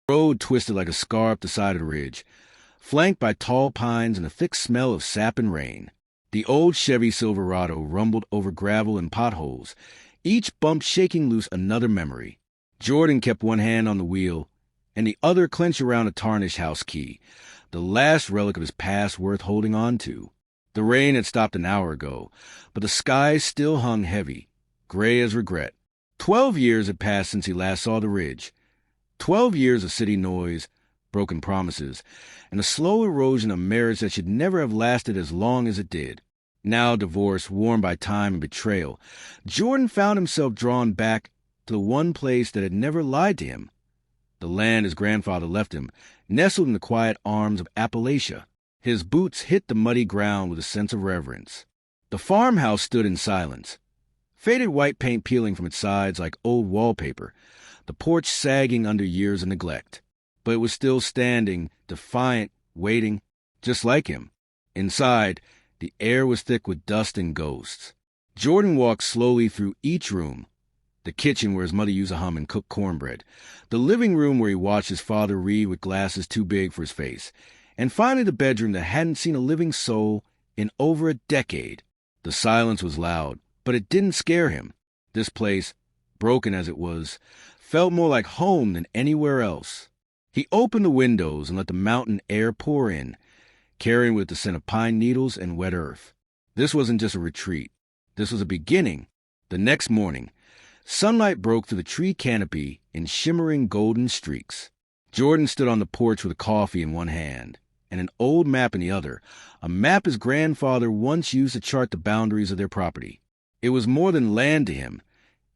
The road twisted like a scar up the side of the ridge, flanked by tall pines and a thick smell of sap and rain. The old Chevy Silverado rumbled over gravel and potholes, each bump shaking loose another memory. Jordan kept one hand on the wheel and the other clenched around a tarnished house key, the last relic of his past worth holding on to. The rain had stopped an hour ago, but the sky still hung heavy, gray as regret. 12 years had passed since he last saw the ridge. 12 years of city noise, broken promises, and a slow erosion of marriage that should never have lasted as long as it did. Now divorced, worn by time and betrayal, Jordan found himself drawn back to the one place that had never lied to him. The land his grandfather left him, nestled in the quiet arms of Appalachia. His boots hit the muddy ground with a sense of reverence. The farmhouse stood in silence, faded white paint peeling from its sides like old wallpaper, the porch sagging under years of neglect. But it was still standing, defiant, waiting, just like him. Inside, the air was thick with dust and ghosts. Jordan walked slowly through each room. The kitchen where his mother used to hum and cook cornbread, the living room where he watched his father read with glasses too big for his face, and finally the bedroom that hadn't seen a living soul in over a decade. The silence was loud, but it didn't scare him. This place, broken as it was, felt more like home than anywhere else. He opened the windows and let the mountain air pour in, carrying with it the scent of pine needles and wet earth. This wasn't just a retreat. This was a beginning. The next morning, sunlight broke through the tree canopy in shimmering golden streaks. Jordan stood on the porch with a coffee in one hand and an old map in the other, a map his grandfather once used to chart the boundaries of their property. It was more than land to him.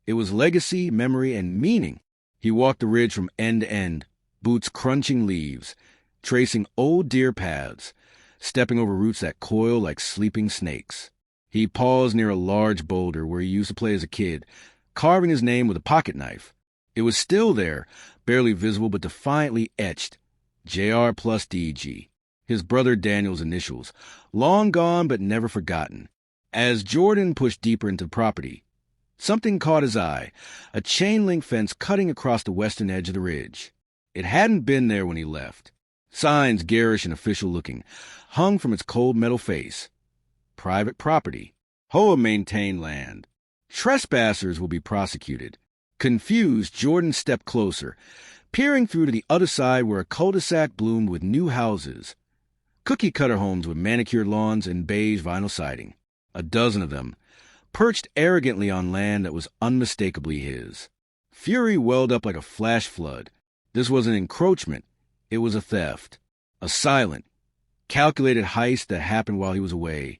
It was legacy, memory, and meaning. He walked the ridge from end to end, boots crunching leaves, tracing old deer paths, stepping over roots that coil like sleeping snakes. He paused near a large boulder where he used to play as a kid, carving his name with a pocket knife. It was still there, barely visible but defiantly etched, JR plus DG, his brother Daniel's initials, long gone but never forgotten. As Jordan pushed deeper into the property, something caught his eye, a chain-link fence cutting across the western edge of the ridge. It hadn't been there when he left. Signs, garish and official-looking, hung from its cold metal face. Private property. HOA maintained land. Trespassers will be prosecuted. Confused, Jordan stepped closer, peering through to the other side where a cul-de-sac bloomed with new houses. Cookie-cutter homes with manicured lawns and beige vinyl siding. A dozen of them, perched arrogantly on land that was unmistakably his. Fury welled up like a flash flood. This wasn't encroachment. It was a theft. A silent, calculated heist that happened while he was away,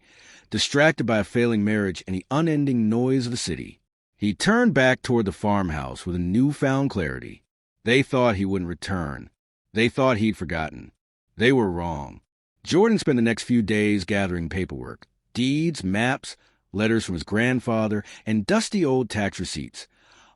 distracted by a failing marriage and the unending noise of the city. He turned back toward the farmhouse with a newfound clarity. They thought he wouldn't return. They thought he'd forgotten. They were wrong. Jordan spent the next few days gathering paperwork, deeds, maps, letters from his grandfather, and dusty old tax receipts,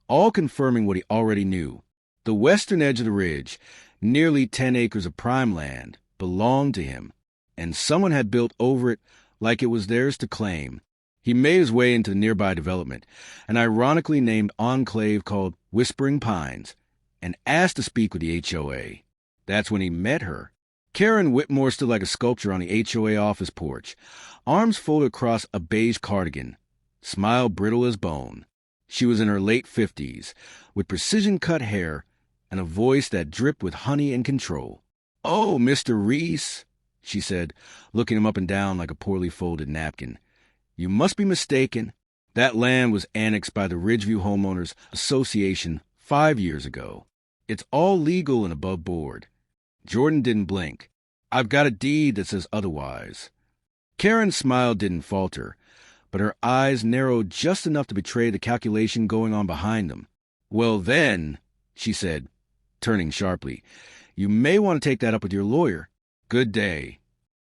all confirming what he already knew. The western edge of the ridge, nearly 10 acres of prime land, belonged to him, and someone had built over it like it was theirs to claim. He made his way into the nearby development, an ironically named enclave called Whispering Pines, and asked to speak with the HOA. That's when he met her. Karen Whitmore stood like a sculpture on the HOA office porch, arms folded across a beige cardigan, smile brittle as bone. She was in her late 50s, with precision-cut hair and a voice that dripped with honey and control. "Oh, Mr. Reese," she said, looking him up and down like a poorly folded napkin. "You must be mistaken. That land was annexed by the Ridgeview Homeowners Association 5 years ago. It's all legal and above board." Jordan didn't blink. "I've got a deed that says otherwise." Karen's smile didn't falter, but her eyes narrowed just enough to betray the calculation going on behind them. "Well then," she said, turning sharply, "you may want to take that up with your lawyer. Good day."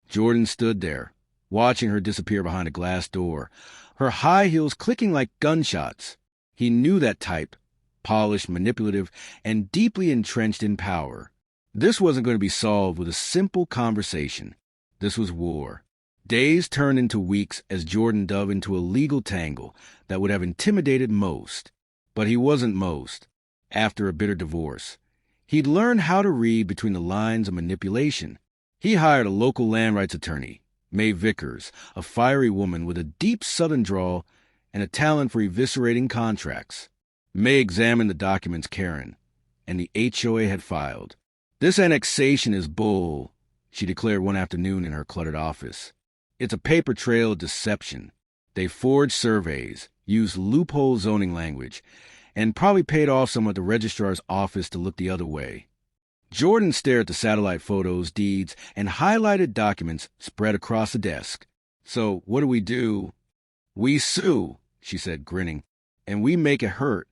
Jordan stood there, watching her disappear behind a glass door, her high heels clicking like gunshots. He knew that type, polished, manipulative, and deeply entrenched in power. This wasn't going to be solved with a simple conversation. This was war. Days turned into weeks as Jordan dove into a legal tangle that would have intimidated most. But he wasn't most. After a bitter divorce, He'd learned how to read between the lines of manipulation. He hired a local land rights attorney, May Vickers, a fiery woman with a deep Southern drawl and a talent for eviscerating contracts. May examined the documents Karen and the HOA had filed. "This annexation is bull," she declared one afternoon in her cluttered office. "It's a paper trail of deception. They forged surveys, used loophole zoning language, and probably paid off someone at the registrar's office to look the other way." Jordan stared at the satellite photos, deeds, and highlighted documents spread across the desk. "So what do? "We sue," she said, grinning, "and we make it hurt."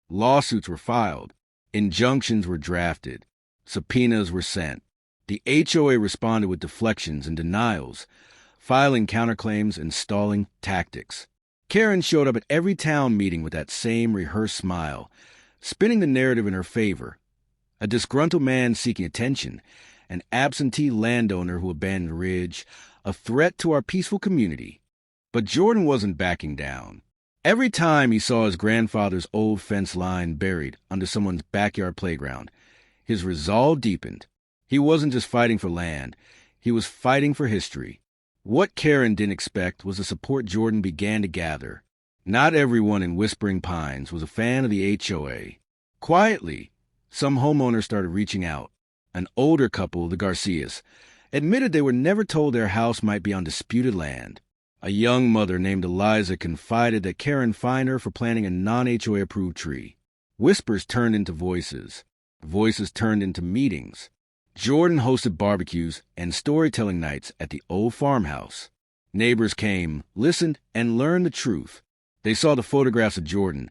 Lawsuits were filed. Injunctions were drafted. Subpoenas were sent. The HOA responded with deflections and denials, filing counterclaims and stalling tactics. Karen showed up at every town meeting with that same rehearsed smile, spinning the narrative in her favor. A disgruntled man seeking attention, an absentee landowner who abandoned the ridge, a threat to our peaceful community. But Jordan wasn't backing down. Every time he saw his grandfather's old fence line buried under someone's backyard playground, his resolve deepened. He wasn't just fighting for land, he was fighting for history. What Karen didn't expect was the support Jordan began to gather. Not everyone in Whispering Pines was a fan of the HOA. Quietly, some homeowners started reaching out. An older couple, the Garcias, admitted they were never told their house might be on disputed land. A young mother named Eliza confided that Karen fined her for planting a non-HOA approved tree. Whispers turned into voices. Voices turned into meetings. Jordan hosted barbecues and storytelling nights at the old farmhouse. Neighbors came, listened, and learned the truth. They saw the photographs of Jordan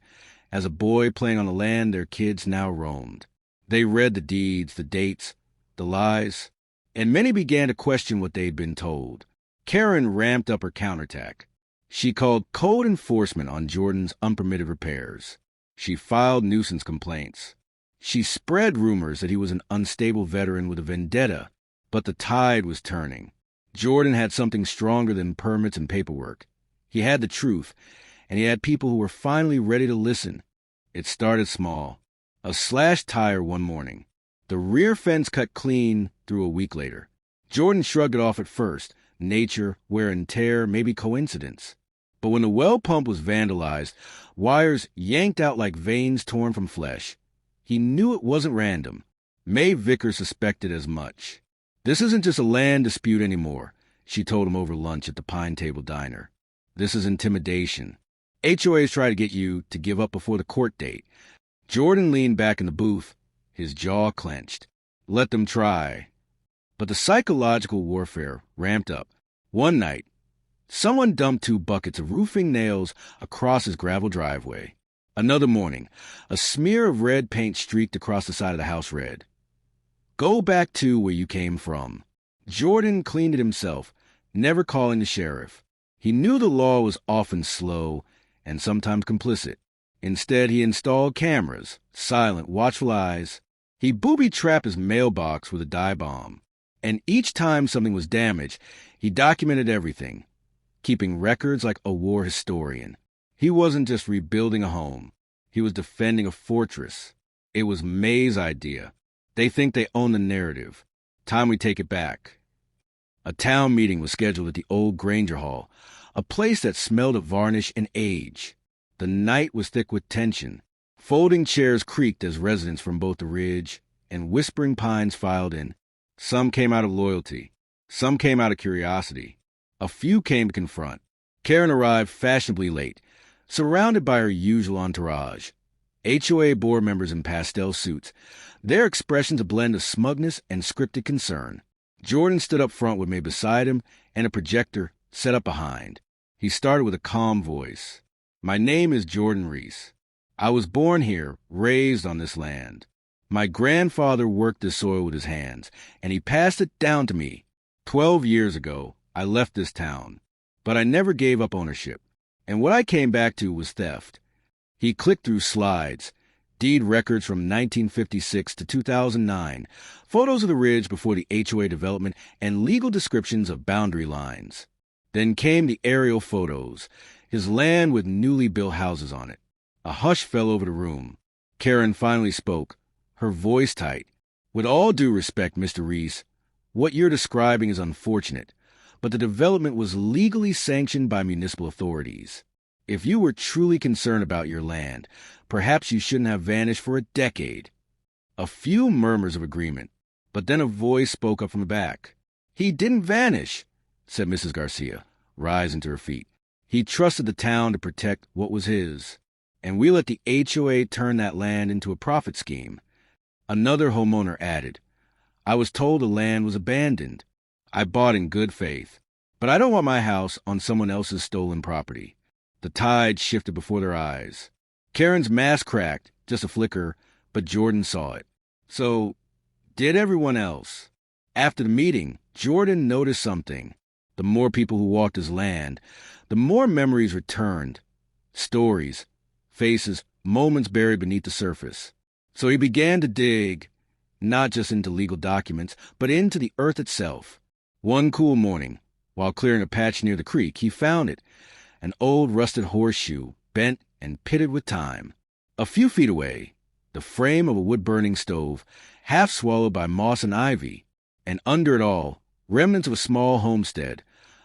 as a boy playing on the land their kids now roamed. They read the deeds, the dates, the lies, and many began to question what they'd been told. Karen ramped up her counterattack. She called code enforcement on Jordan's unpermitted repairs. She filed nuisance complaints. She spread rumors that he was an unstable veteran with a vendetta, but the tide was turning. Jordan had something stronger than permits and paperwork. He had the truth, and he had people who were finally ready to listen. It started small. A slashed tire one morning. The rear fence cut clean through a week later. Jordan shrugged it off at first. Nature, wear and tear, maybe coincidence. But when the well pump was vandalized, wires yanked out like veins torn from flesh. He knew it wasn't random. May Vickers suspected as much. "This isn't just a land dispute anymore," she told him over lunch at the Pine Table Diner. "This is intimidation. HOAs try to get you to give up before the court date." Jordan leaned back in the booth, his jaw clenched. Let them try. But the psychological warfare ramped up. One night, someone dumped 2 buckets of roofing nails across his gravel driveway. Another morning, a smear of red paint streaked across the side of the house read, "Go back to where you came from." Jordan cleaned it himself, never calling the sheriff. He knew the law was often slow and sometimes complicit. Instead, he installed cameras, silent, watchful eyes. He booby-trapped his mailbox with a dye bomb. And each time something was damaged, he documented everything, keeping records like a war historian. He wasn't just rebuilding a home. He was defending a fortress. It was May's idea. They think they own the narrative. Time we take it back. A town meeting was scheduled at the old Granger Hall, a place that smelled of varnish and age. The night was thick with tension. Folding chairs creaked as residents from both the Ridge and Whispering Pines filed in. Some came out of loyalty. Some came out of curiosity. A few came to confront. Karen arrived fashionably late, surrounded by her usual entourage. HOA board members in pastel suits, their expressions a blend of smugness and scripted concern. Jordan stood up front with May beside him and a projector set up behind. He started with a calm voice. "My name is Jordan Reese. I was born here, raised on this land. My grandfather worked this soil with his hands, and he passed it down to me. 12 years ago, I left this town, but I never gave up ownership. And what I came back to was theft." He clicked through slides, deed records from 1956 to 2009, photos of the ridge before the HOA development, and legal descriptions of boundary lines. Then came the aerial photos, his land with newly built houses on it. A hush fell over the room. Karen finally spoke, her voice tight. "With all due respect, Mr. Reese, what you're describing is unfortunate, but the development was legally sanctioned by municipal authorities. If you were truly concerned about your land, perhaps you shouldn't have vanished for a decade." A few murmurs of agreement, but then a voice spoke up from the back. "He didn't vanish," said Mrs. Garcia, rising to her feet. "He trusted the town to protect what was his, and we let the HOA turn that land into a profit scheme." Another homeowner added, "I was told the land was abandoned. I bought in good faith, but I don't want my house on someone else's stolen property." The tide shifted before their eyes. Karen's mask cracked, just a flicker, but Jordan saw it. So did everyone else. After the meeting, Jordan noticed something. The more people who walked his land, the more memories returned. Stories, faces, moments buried beneath the surface. So he began to dig, not just into legal documents, but into the earth itself. One cool morning, while clearing a patch near the creek, he found it, an old rusted horseshoe, bent and pitted with time. A few feet away, the frame of a wood-burning stove, half swallowed by moss and ivy, and under it all, remnants of a small homestead,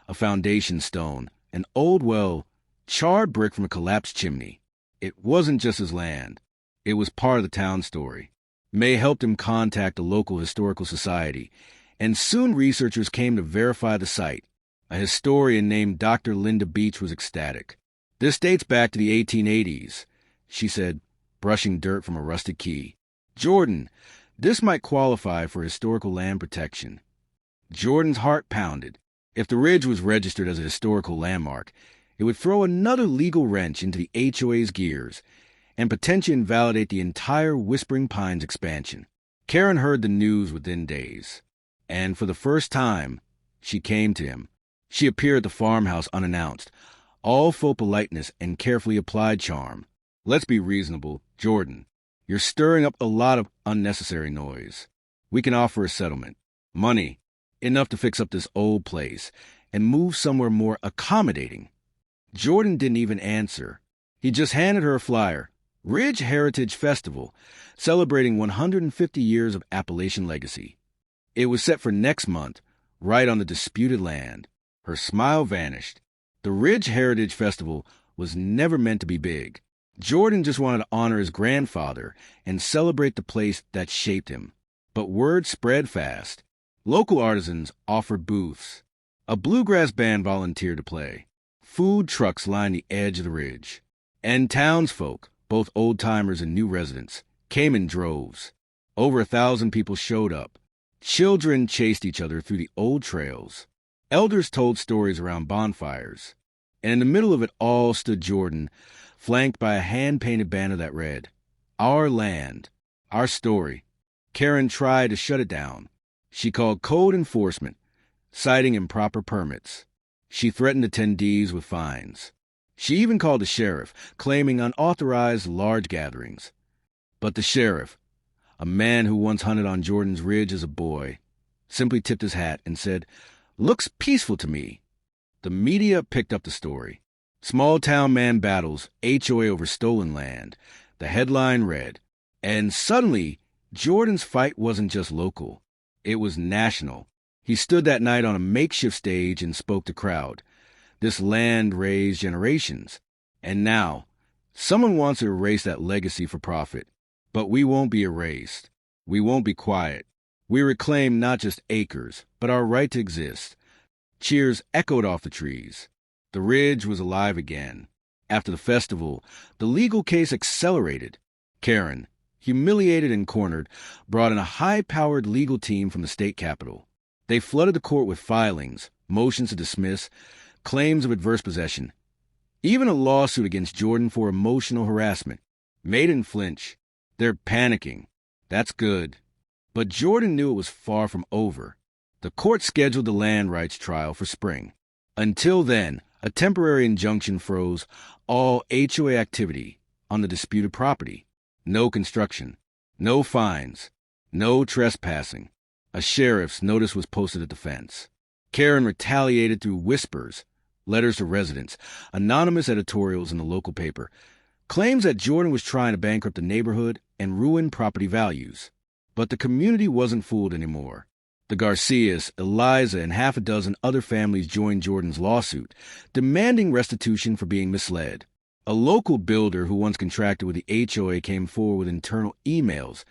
a foundation stone, an old well, charred brick from a collapsed chimney. It wasn't just his land. It was part of the town story. May helped him contact the local historical society, and soon researchers came to verify the site. A historian named Dr. Linda Beach was ecstatic. "This dates back to the 1880s, she said, brushing dirt from a rusted key. "Jordan, this might qualify for historical land protection." Jordan's heart pounded. If the ridge was registered as a historical landmark, it would throw another legal wrench into the HOA's gears and potentially invalidate the entire Whispering Pines expansion. Karen heard the news within days, and for the first time, she came to him. She appeared at the farmhouse unannounced, all faux politeness and carefully applied charm. "Let's be reasonable, Jordan. You're stirring up a lot of unnecessary noise. We can offer a settlement. Money, enough to fix up this old place and move somewhere more accommodating." Jordan didn't even answer. He just handed her a flyer. Ridge Heritage Festival, celebrating 150 years of Appalachian legacy. It was set for next month, right on the disputed land. Her smile vanished. The Ridge Heritage Festival was never meant to be big. Jordan just wanted to honor his grandfather and celebrate the place that shaped him. But word spread fast. Local artisans offered booths. A bluegrass band volunteered to play. Food trucks lined the edge of the ridge. And townsfolk, both old-timers and new residents, came in droves. Over 1,000 people showed up. Children chased each other through the old trails. Elders told stories around bonfires. And in the middle of it all stood Jordan, flanked by a hand-painted banner that read, "Our land, our story." Karen tried to shut it down. She called code enforcement, citing improper permits. She threatened attendees with fines. She even called the sheriff, claiming unauthorized large gatherings. But the sheriff, a man who once hunted on Jordan's Ridge as a boy, simply tipped his hat and said, "Looks peaceful to me." The media picked up the story. "Small-town man battles HOA over stolen land." The headline read. And suddenly, Jordan's fight wasn't just local. It was national. He stood that night on a makeshift stage and spoke to the crowd. This land raised generations. And now, someone wants to erase that legacy for profit. But we won't be erased. We won't be quiet. We reclaim not just acres, but our right to exist. Cheers echoed off the trees. The ridge was alive again. After the festival, the legal case accelerated. Karen, humiliated and cornered, brought in a high-powered legal team from the state capitol. They flooded the court with filings, motions to dismiss, claims of adverse possession, even a lawsuit against Jordan for emotional harassment. Made him flinch. They're panicking. That's good. But Jordan knew it was far from over. The court scheduled the land rights trial for spring. Until then, a temporary injunction froze all HOA activity on the disputed property. No construction, no fines, no trespassing. A sheriff's notice was posted at the fence. Karen retaliated through whispers, letters to residents, anonymous editorials in the local paper. Claims that Jordan was trying to bankrupt the neighborhood and ruin property values. But the community wasn't fooled anymore. The Garcias, Eliza, and half a dozen other families joined Jordan's lawsuit, demanding restitution for being misled. A local builder who once contracted with the HOA came forward with internal emails,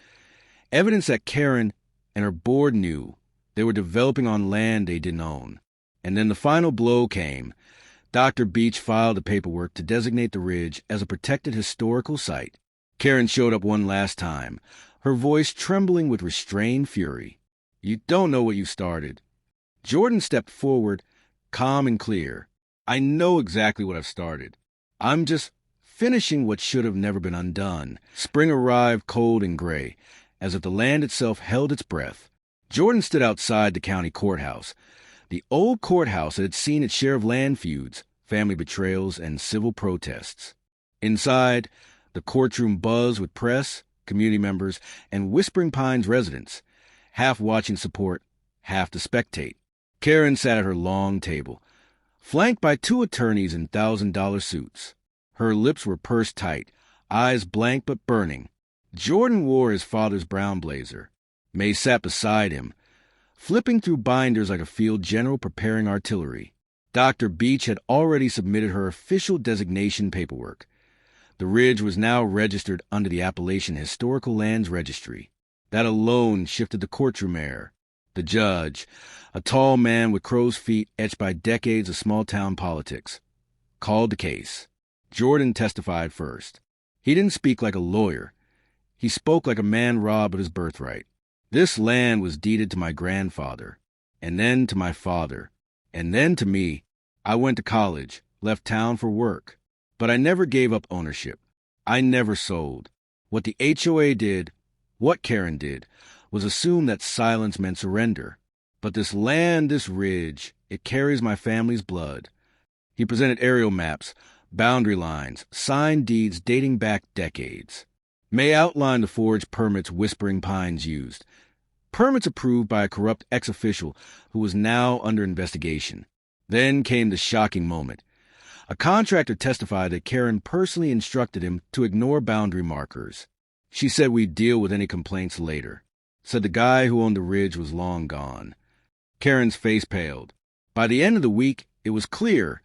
evidence that Karen and her board knew they were developing on land they didn't own. And then the final blow came. Dr. Beach filed the paperwork to designate the ridge as a protected historical site. Karen showed up one last time, her voice trembling with restrained fury. "You don't know what you started." Jordan stepped forward, calm and clear. "I know exactly what I've started. I'm just finishing what should have never been undone." Spring arrived cold and gray, as if the land itself held its breath. Jordan stood outside the county courthouse, the old courthouse that had seen its share of land feuds, family betrayals, and civil protests. Inside, the courtroom buzzed with press, community members, and Whispering Pines residents, half watching support, half to spectate. Karen sat at her long table, flanked by two attorneys in $1,000 suits. Her lips were pursed tight, eyes blank but burning. Jordan wore his father's brown blazer. May sat beside him, flipping through binders like a field general preparing artillery. Dr. Beach had already submitted her official designation paperwork. The ridge was now registered under the Appalachian Historical Lands Registry. That alone shifted the courtroom air. The judge, a tall man with crow's feet etched by decades of small-town politics, called the case. Jordan testified first. He didn't speak like a lawyer. He spoke like a man robbed of his birthright. "This land was deeded to my grandfather, and then to my father, and then to me. I went to college, left town for work, but I never gave up ownership. I never sold. What the HOA did, what Karen did, was assume that silence meant surrender. But this land, this ridge, it carries my family's blood." He presented aerial maps, boundary lines, signed deeds dating back decades. May outlined the forged permits Whispering Pines used, permits approved by a corrupt ex-official who was now under investigation. Then came the shocking moment. A contractor testified that Karen personally instructed him to ignore boundary markers. She said we'd deal with any complaints later. Said the guy who owned the ridge was long gone. Karen's face paled. By the end of the week, it was clear.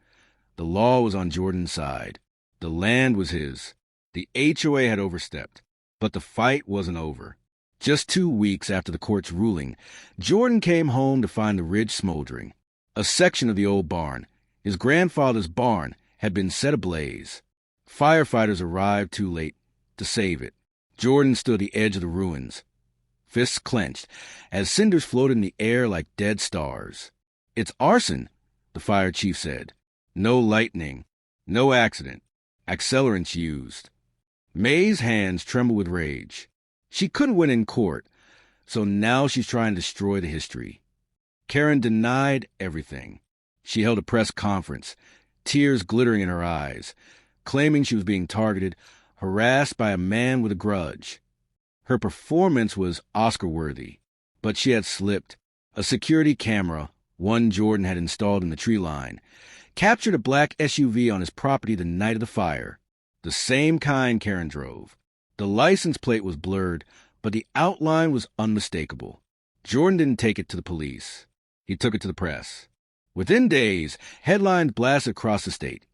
The law was on Jordan's side. The land was his. The HOA had overstepped. But the fight wasn't over. Just 2 weeks after the court's ruling, Jordan came home to find the ridge smoldering. A section of the old barn, his grandfather's barn, had been set ablaze. Firefighters arrived too late to save it. Jordan stood at the edge of the ruins, fists clenched, as cinders floated in the air like dead stars. "It's arson," the fire chief said. "No lightning, no accident, accelerants used." May's hands trembled with rage. She couldn't win in court, so now she's trying to destroy the history. Karen denied everything. She held a press conference, tears glittering in her eyes, claiming she was being targeted, harassed by a man with a grudge. Her performance was Oscar-worthy, but she had slipped. A security camera, one Jordan had installed in the tree line, captured a black SUV on his property the night of the fire. The same kind Karen drove. The license plate was blurred, but the outline was unmistakable. Jordan didn't take it to the police. He took it to the press. Within days, headlines blasted across the state.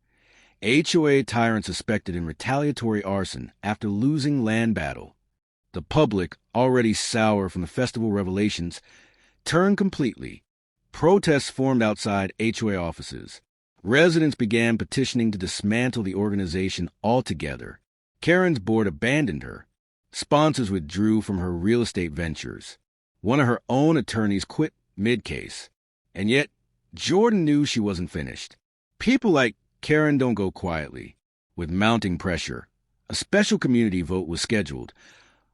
HOA tyrant suspected in retaliatory arson after losing land battle. The public, already sour from the festival revelations, turned completely. Protests formed outside HOA offices. Residents began petitioning to dismantle the organization altogether. Karen's board abandoned her. Sponsors withdrew from her real estate ventures. One of her own attorneys quit mid-case. And yet, Jordan knew she wasn't finished. People like Karen don't go quietly. With mounting pressure, a special community vote was scheduled,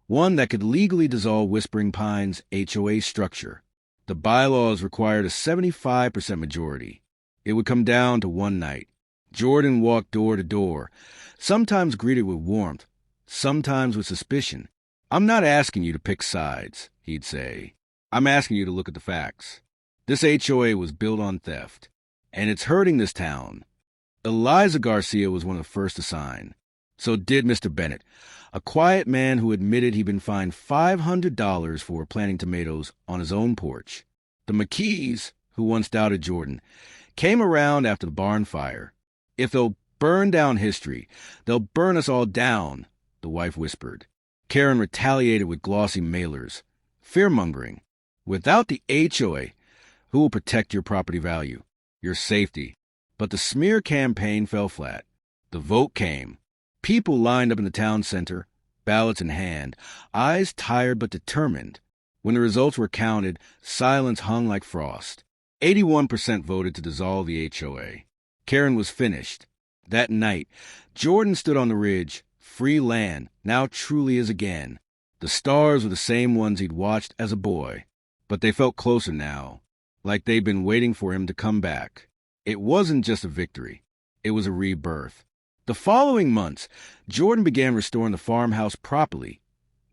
one that could legally dissolve Whispering Pines' HOA structure. The bylaws required a 75% majority. It would come down to one night. Jordan walked door to door, sometimes greeted with warmth, sometimes with suspicion. "I'm not asking you to pick sides," he'd say. "I'm asking you to look at the facts. This HOA was built on theft, and it's hurting this town." Eliza Garcia was one of the first to sign. So did Mr. Bennett, a quiet man who admitted he'd been fined $500 for planting tomatoes on his own porch. The McKees, who once doubted Jordan, came around after the barn fire. "If they'll burn down history, they'll burn us all down," the wife whispered. Karen retaliated with glossy mailers, fear-mongering. "Without the HOA, who will protect your property value, your safety?" But the smear campaign fell flat. The vote came. People lined up in the town center, ballots in hand, eyes tired but determined. When the results were counted, silence hung like frost. 81% voted to dissolve the HOA. Karen was finished. That night, Jordan stood on the ridge, free land, now truly is again. The stars were the same ones he'd watched as a boy, but they felt closer now, like they'd been waiting for him to come back. It wasn't just a victory. It was a rebirth. The following months, Jordan began restoring the farmhouse properly,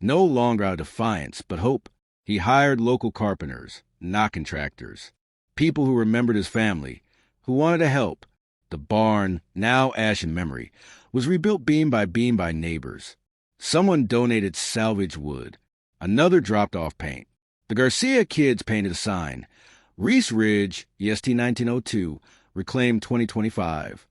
no longer out of defiance, but hope. He hired local carpenters, not contractors, people who remembered his family, who wanted to help. The barn, now ash in memory, was rebuilt beam by neighbors. Someone donated salvage wood. Another dropped off paint. The Garcia kids painted a sign. Reese Ridge, EST 1902, reclaimed 2025.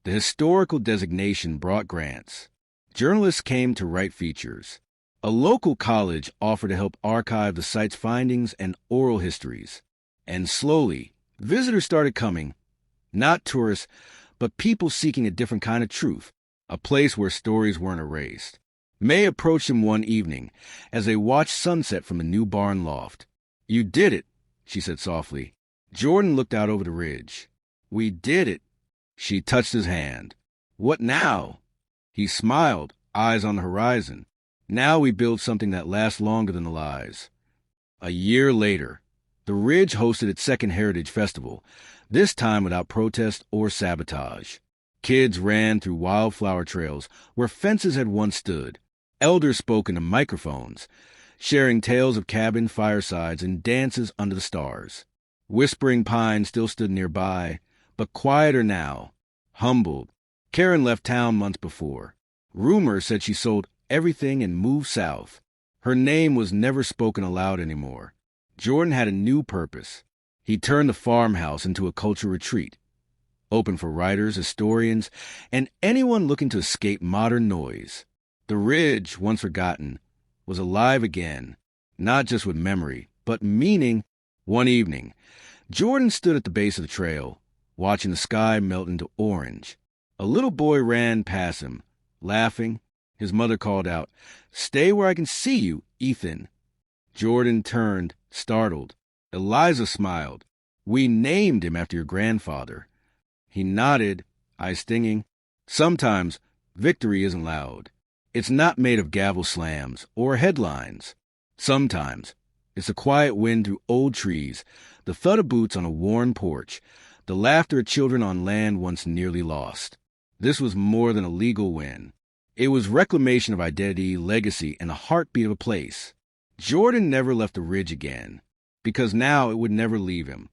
The historical designation brought grants. Journalists came to write features. A local college offered to help archive the site's findings and oral histories. And slowly, visitors started coming. Not tourists, but people seeking a different kind of truth, a place where stories weren't erased. May approached him one evening as they watched sunset from the new barn loft. "You did it," she said softly. Jordan looked out over the ridge. "We did it." She touched his hand. "What now?" He smiled, eyes on the horizon. "Now we build something that lasts longer than the lies." A year later, the Ridge hosted its second Heritage Festival, this time without protest or sabotage. Kids ran through wildflower trails where fences had once stood. Elders spoke into microphones, sharing tales of cabin firesides and dances under the stars. Whispering Pine still stood nearby, but quieter now, humbled. Karen left town months before. Rumor said she sold everything and moved south. Her name was never spoken aloud anymore. Jordan had a new purpose. He turned the farmhouse into a culture retreat, open for writers, historians, and anyone looking to escape modern noise. The Ridge, once forgotten, was alive again, not just with memory, but meaning. One evening, Jordan stood at the base of the trail, watching the sky melt into orange. A little boy ran past him, laughing. His mother called out, "Stay where I can see you, Ethan." Jordan turned, startled. Eliza smiled. "We named him after your grandfather." He nodded, eyes stinging. Sometimes victory isn't loud. It's not made of gavel slams or headlines. Sometimes it's the quiet wind through old trees, the thud of boots on a worn porch, the laughter of children on land once nearly lost. This was more than a legal win. It was reclamation of identity, legacy, and the heartbeat of a place. Jordan never left the Ridge again, because now it would never leave him.